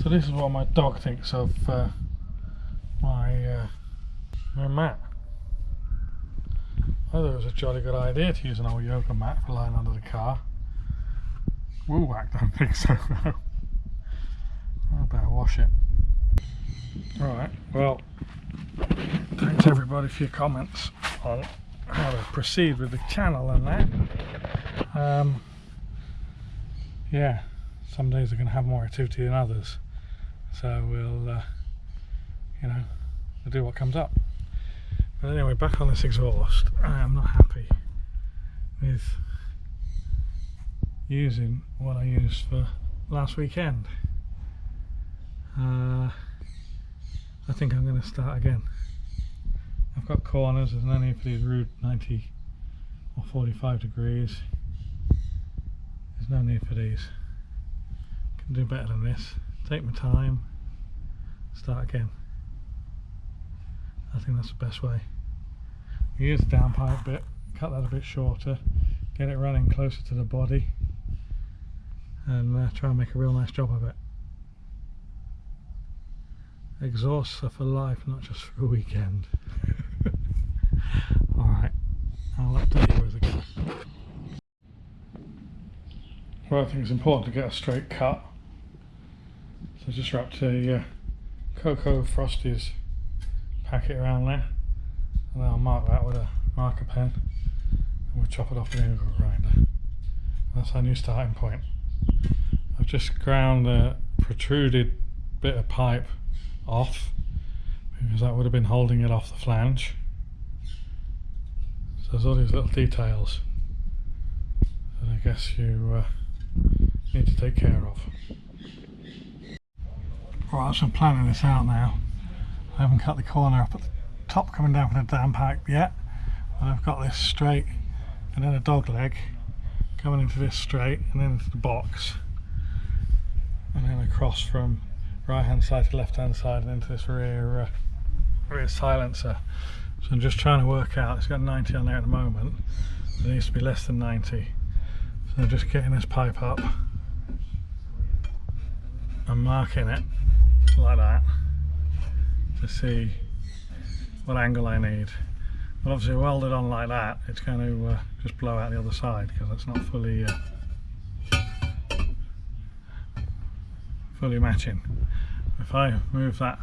So this is what my dog thinks of my mat. I thought it was a jolly good idea to use an old yoga mat for lying under the car. Woo-whack, don't think so, no. I better wash it. Right, well, thanks everybody for your comments on how to proceed with the channel and that. Yeah, some days are going to have more activity than others, so we'll you know, we'll do what comes up. But anyway, back on this exhaust. I am not happy with using what I used for last weekend. I think I'm going to start again. I've got corners, there's no need for these rude 90 or 45 degrees. There's no need for these. Can do better than this. Take my time, start again. I think that's the best way. Use the downpipe bit, cut that a bit shorter, get it running closer to the body, and try and make a real nice job of it. Exhausts are for life, not just for a weekend. Alright, I'll update you as I go. Well, I think it's important to get a straight cut. So just wrap the Cocoa Frosties packet around there, and then I'll mark that with a marker pen, and we'll chop it off with an angle grinder. And that's our new starting point. I've just ground the protruded bit of pipe off because that would have been holding it off the flange. So there's all these little details that I guess you need to take care of. Right, so I'm planning this out now. I haven't cut the corner up at the top coming down from the downpipe yet, but I've got this straight and then a dog leg coming into this straight and then into the box, and then across from right hand side to left hand side and into this rear silencer. So I'm just trying to work out, it's got 90 on there at the moment, it needs to be less than 90, so I'm just getting this pipe up and marking it like that to see what angle I need. But obviously welded on like that, it's going to just blow out the other side because it's not fully matching. If I move that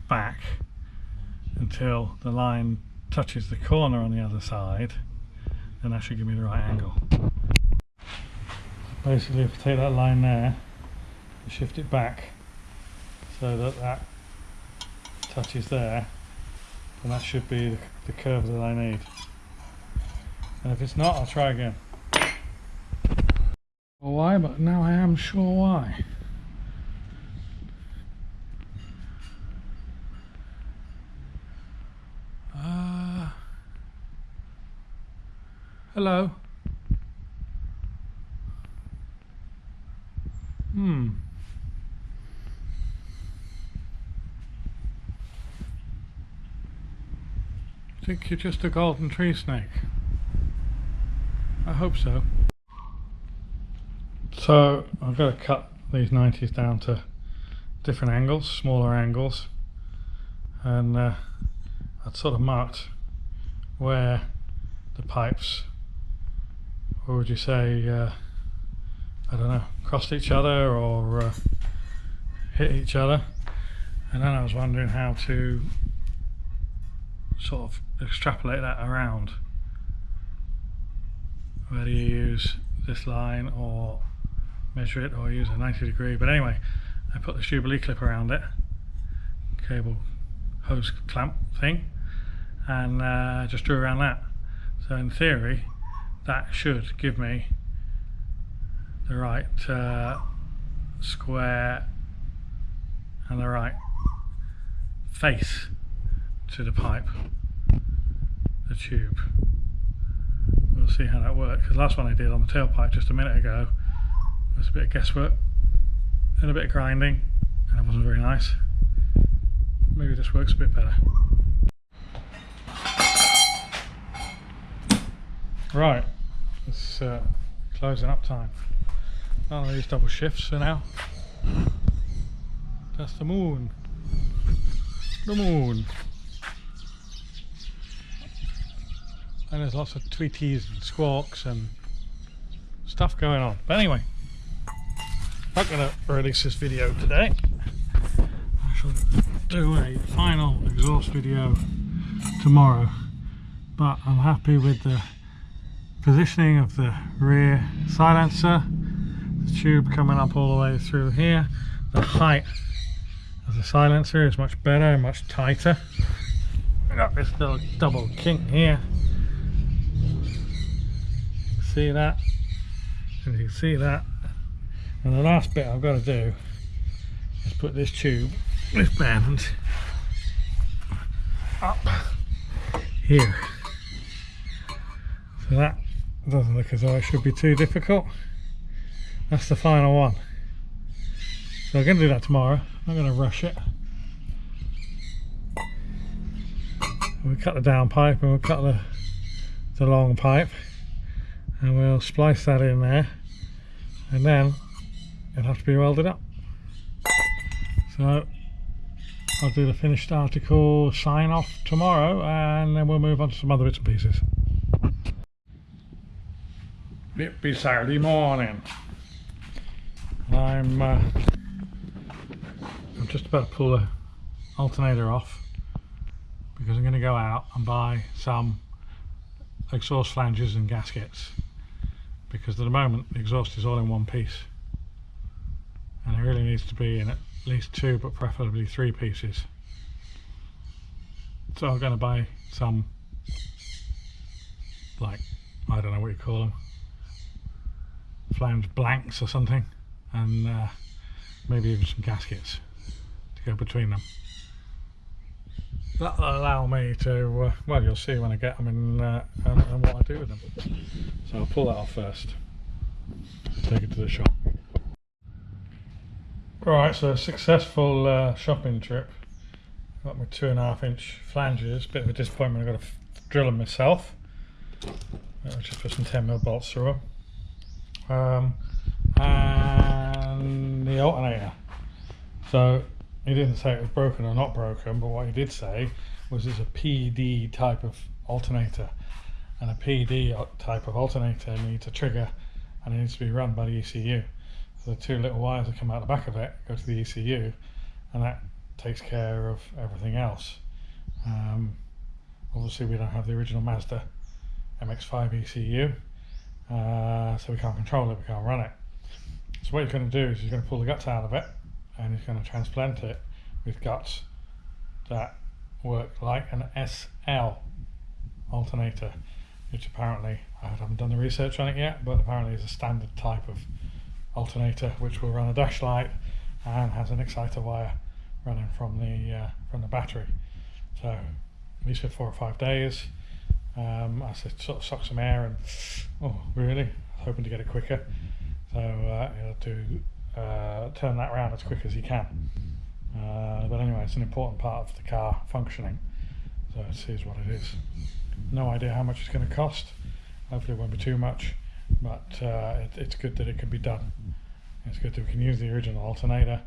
back until the line touches the corner on the other side, then that should give me the right angle. Basically, if I take that line there and shift it back so that that touches there, then that should be the curve that I need. And if it's not, I'll try again. Well, why? But now I am sure why. Hello. I think you're just a golden tree snake. I hope so. So I've got to cut these 90s down to different angles, smaller angles, and I'd sort of marked where the pipes, or would you say, I don't know, crossed each other or hit each other, and then I was wondering how to sort of extrapolate that around. Whether you use this line or measure it or use a 90 degree, but anyway, I put the Jubilee clip around it, cable hose clamp thing, and just drew around that. So in theory that should give me the right square and the right face to the pipe, the tube. We'll see how that works, because the last one I did on the tailpipe just a minute ago was a bit of guesswork and a bit of grinding, and it wasn't very nice. Maybe this works a bit better. Right, it's closing up time. None of these double shifts for now. That's the moon. The moon. And there's lots of tweeties and squawks and stuff going on. But anyway, I'm not going to release this video today. I shall do a final exhaust video tomorrow. But I'm happy with the positioning of the rear silencer. The tube coming up all the way through here. The height of the silencer is much better, much tighter. We've got this little double kink here. See that? And you can see that. And the last bit I've got to do is put this tube, this band, up here. So that doesn't look as though it should be too difficult. That's the final one. So I'm going to do that tomorrow. I'm not going to rush it. We'll cut the down pipe and we'll cut the long pipe. And we'll splice that in there, and then it'll have to be welded up. So I'll do the finished article sign off tomorrow, and then we'll move on to some other bits and pieces. It'll be Saturday morning. I'm just about to pull the alternator off because I'm going to go out and buy some exhaust flanges and gaskets, because at the moment the exhaust is all in one piece and it really needs to be in at least 2, but preferably 3 pieces. So I'm going to buy some, like, I don't know what you call them, flange blanks or something, and maybe even some gaskets to go between them. That'll allow me to, well, you'll see when I get them and what I do with them. So I'll pull that off first, take it to the shop. Right, so a successful shopping trip. Got my 2.5-inch flanges. Bit of a disappointment, I've got to drill them myself. I'll just put some 10mm bolts through them. And the alternator. So he didn't say it was broken or not broken, but what he did say was it's a PD type of alternator, and a PD type of alternator needs a trigger and it needs to be run by the ECU. So the 2 little wires that come out the back of it go to the ECU, and that takes care of everything else. Obviously we don't have the original Mazda MX-5 ECU, so we can't control it, we can't run it. So what he's going to do is he's going to pull the guts out of it, and he's going to transplant it with guts that work like an SL alternator, which apparently, I haven't done the research on it yet, but apparently is a standard type of alternator which will run a dash light and has an exciter wire running from the battery. So he said 4 or 5 days. I said sort of suck some air, and oh really, hoping to get it quicker. So he'll do turn that around as quick as he can. But anyway, it's an important part of the car functioning, so it is what it is. No idea how much it's going to cost. Hopefully it won't be too much, but it's good that it can be done. It's good that we can use the original alternator,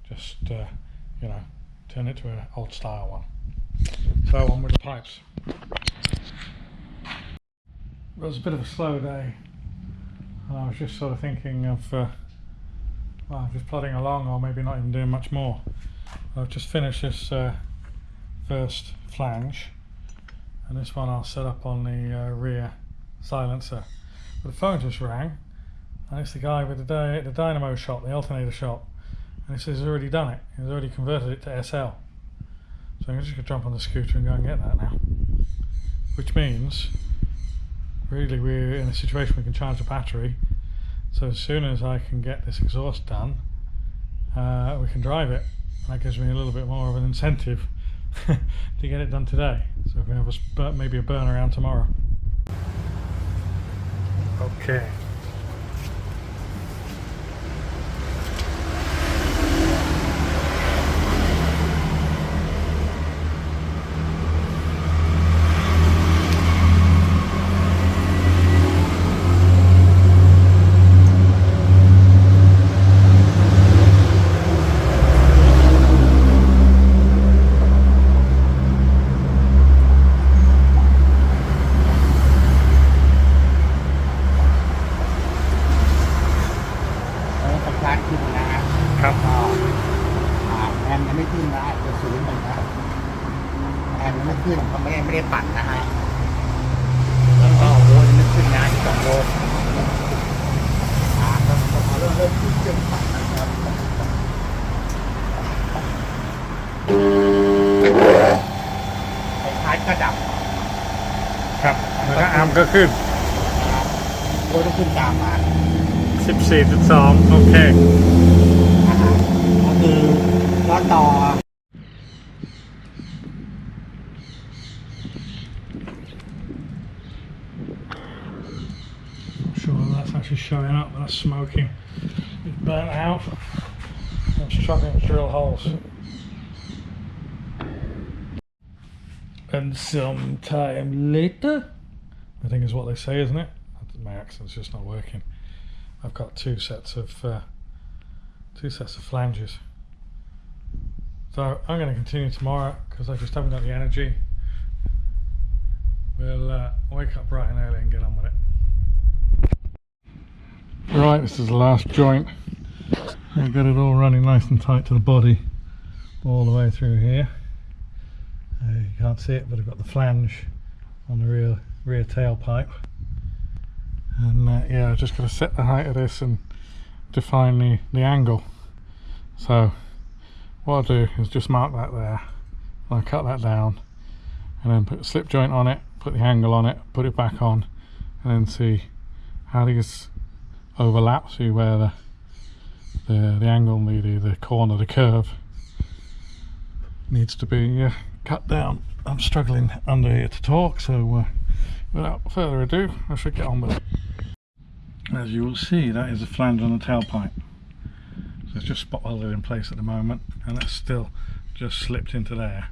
just you know, turn it to an old style one. So on with the pipes. It was a bit of a slow day, and I was just sort of thinking of well, just plodding along, or maybe not even doing much more. I've just finished this first flange, and this one I'll set up on the rear silencer. But the phone just rang, and it's the guy with the dynamo shop, the alternator shop, and he says he's already done it. He's already converted it to SL. So I'm just going to jump on the scooter and go and get that now. Which means, really, we're in a situation we can charge the battery. So as soon as I can get this exhaust done, we can drive it. That gives me a little bit more of an incentive to get it done today. So we have maybe a burn around tomorrow. Okay. าร์จขึ้นนะฮะ ครับ ก็แอมยังไม่ขึ้นนะจะสูงเลยนะแอมยังไม่ขึ้นเขาไม่ได้ปั่นนะฮะแล้วก็โวลต์ยังไม่ขึ้นนะที่2 โวลต์ก็เริ่มขึ้นเครื่องปั่นนะครับไฟท้ายก็ดับ ครับแล้วก็อาร์มก็ขึ้น โวลต์ต้องขึ้นตามมา 14.2 โอเค ก็คือล้อต่อ Sure, that's actually showing up. That's smoking. It's burnt out. I'm struggling to drill holes. And some time later, I think is what they say, isn't it? My accent's just not working. I've got two sets of flanges. So I'm going to continue tomorrow because I just haven't got the energy. We'll wake up bright and early and get on with it. Right, this is the last joint. I've got it all running nice and tight to the body all the way through here. You can't see it, but I've got the flange on the rear tailpipe. And yeah, I've just got to set the height of this and define the angle. So what I'll do is just mark that there. I'll cut that down and then put a slip joint on it, put the angle on it, put it back on, and then see how these overlap, see where the angle, the corner, the curve needs to be cut down. I'm struggling under here to talk, so without further ado, I should get on with it. As you will see, that is the flange on the tailpipe. So it's just spot welded in place at the moment, and that's still just slipped into there.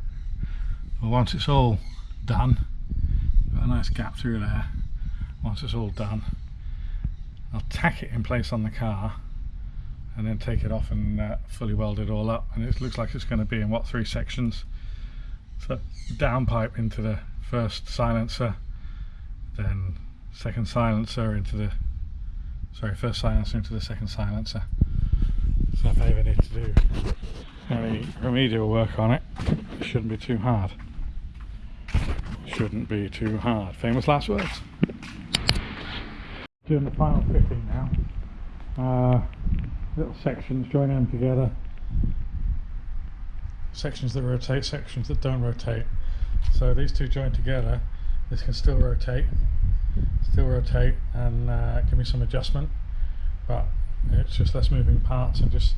But once it's all done, got a nice gap through there. Once it's all done, I'll tack it in place on the car and then take it off and fully weld it all up. And it looks like it's going to be in 3 sections. So downpipe into the first silencer, then second silencer into the first silencer into the second silencer. So if I ever need to do any remedial work on it, it shouldn't be too hard. Shouldn't be too hard. Famous last words. Doing the final fitting now. Little sections, joining them together. Sections that rotate, sections that don't rotate. So these two joined together, this can still rotate and give me some adjustment, but it's just less moving parts, and just,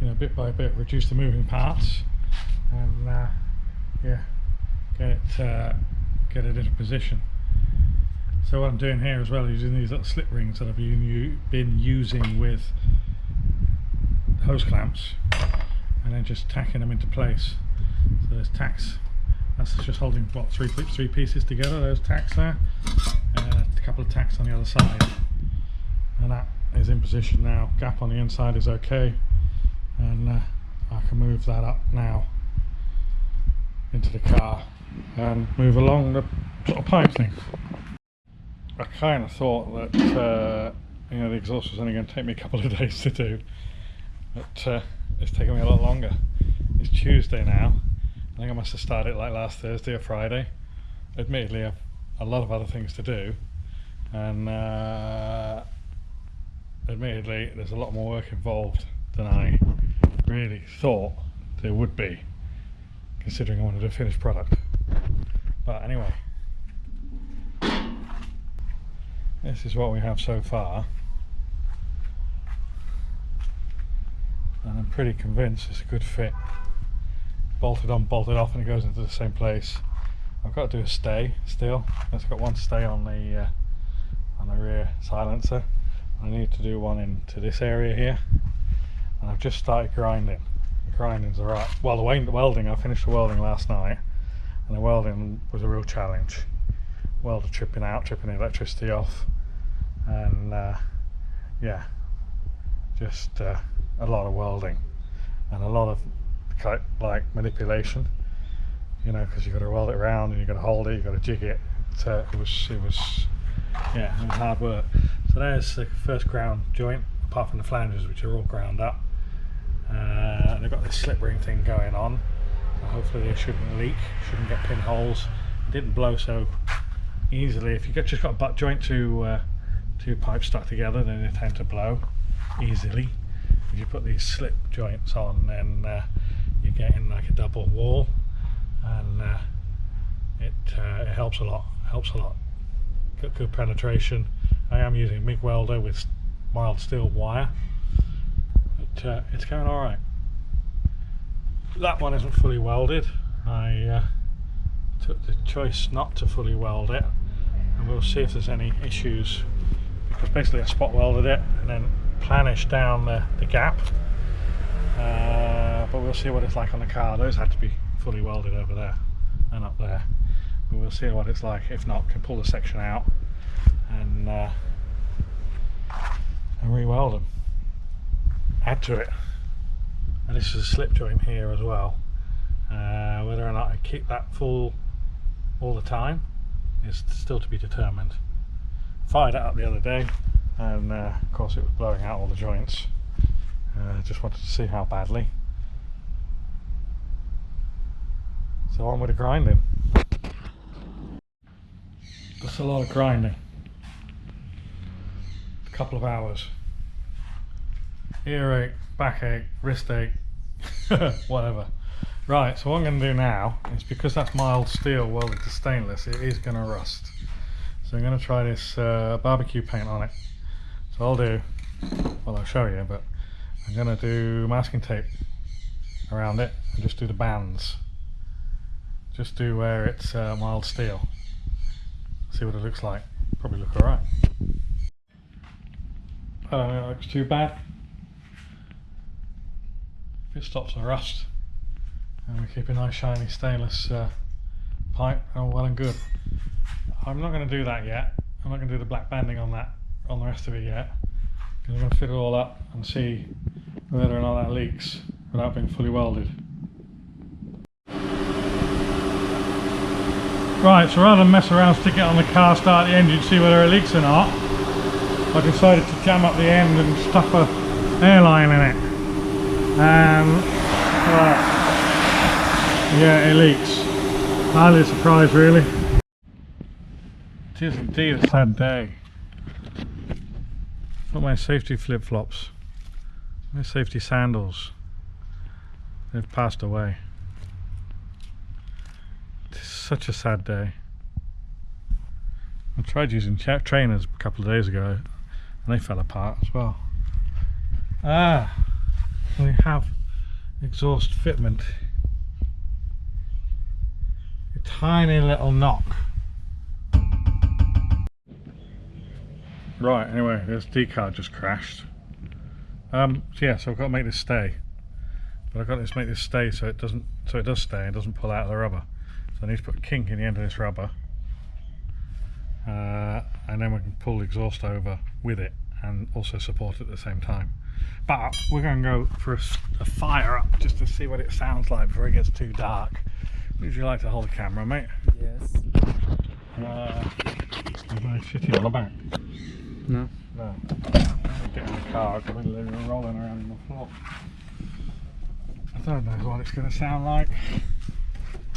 you know, bit by bit reduce the moving parts and yeah, get it into position. So what I'm doing here as well is using these little slip rings that I've been using with hose clamps, and then just tacking them into place. So there's tacks, that's just holding what, three pieces together, those tacks there, a couple of tacks on the other side, and that is in position now. Gap on the inside is okay, and I can move that up now into the car and move along the sort of pipe thing. I kind of thought that you know, the exhaust was only going to take me a couple of days to do, but it's taken me a lot longer. It's Tuesday now. I think I must have started like last Thursday or Friday. Admittedly, I've a lot of other things to do, and admittedly there's a lot more work involved than I really thought there would be, considering I wanted a finished product. But anyway, this is what we have so far, and I'm pretty convinced it's a good fit. Bolted on, bolted off, and it goes into the same place. I've got to do a stay still. I've got one stay on the rear silencer. I need to do one into this area here, and I've just started grinding. The grinding's alright. Well, the welding, I finished the welding last night, and the welding was a real challenge. Welder tripping the electricity off, and yeah, just a lot of welding and a lot of like manipulation, you know, because you've got to weld it around and you've got to hold it, you've got to jig it. It was hard work. So there's the first ground joint apart from the flanges, which are all ground up. And they've got this slip ring thing going on, so hopefully they shouldn't leak, shouldn't get pinholes. It didn't blow so easily. If you've just got a butt joint to two pipes stuck together, then they tend to blow easily. If you put these slip joints on, then you're getting like a double wall, and it helps a lot. Got good penetration. I am using a MIG welder with mild steel wire, but it's going all right. That one isn't fully welded. I took the choice not to fully weld it, and we'll see if there's any issues, because basically I spot welded it and then planished down the gap, but we'll see what it's like on the car. Those had to be fully welded over there and up there, but we'll see what it's like. If not, can pull the section out and re-weld them, add to it. And this is a slip joint here as well. Whether or not I keep that full all the time is still to be determined. Fired it up the other day, and of course it was blowing out all the joints. Just wanted to see how badly. So on with the grinding. That's a lot of grinding. A couple of hours. Earache, backache, wrist ache, whatever. Right, so what I'm going to do now is, because that's mild steel welded to stainless, it is going to rust. So I'm going to try this barbecue paint on it. So I'll do, well, I'll show you, but I'm going to do masking tape around it and just do the bands. Just do where it's mild steel. See what it looks like. Probably look alright. I don't think it looks too bad. If it stops the rust and we keep a nice shiny stainless pipe, oh well and good. I'm not going to do that yet. I'm not going to do the black banding on that, on the rest of it yet, because I'm going to fit it all up and see whether or not that leaks without being fully welded. Right, so rather than mess around, stick it on the car, start the engine, see whether it leaks or not, I decided to jam up the end and stuff a airline in it. And yeah, it leaks. Hardly a surprise, really. It is indeed a sad day. Got my safety flip-flops, my safety sandals. They've passed away. It's such a sad day. I tried using trainers a couple of days ago, and they fell apart as well. We have exhaust fitment. A tiny little knock. Right, anyway, this decal just crashed. So yeah, so I've got to make this stay. But I've got to make this stay so it does stay and doesn't pull out of the rubber. So I need to put a kink in the end of this rubber. And then we can pull the exhaust over with it and also support it at the same time. But we're going to go for a fire up just to see what it sounds like before it gets too dark. Would you like to hold the camera, mate? Yes. Am I sitting on the back? No. No. Get in the car because we're rolling around on the floor. I don't know what it's going to sound like.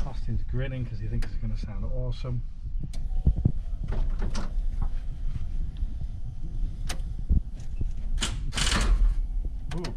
Austin's grinning because he thinks it's going to sound awesome. Ooh.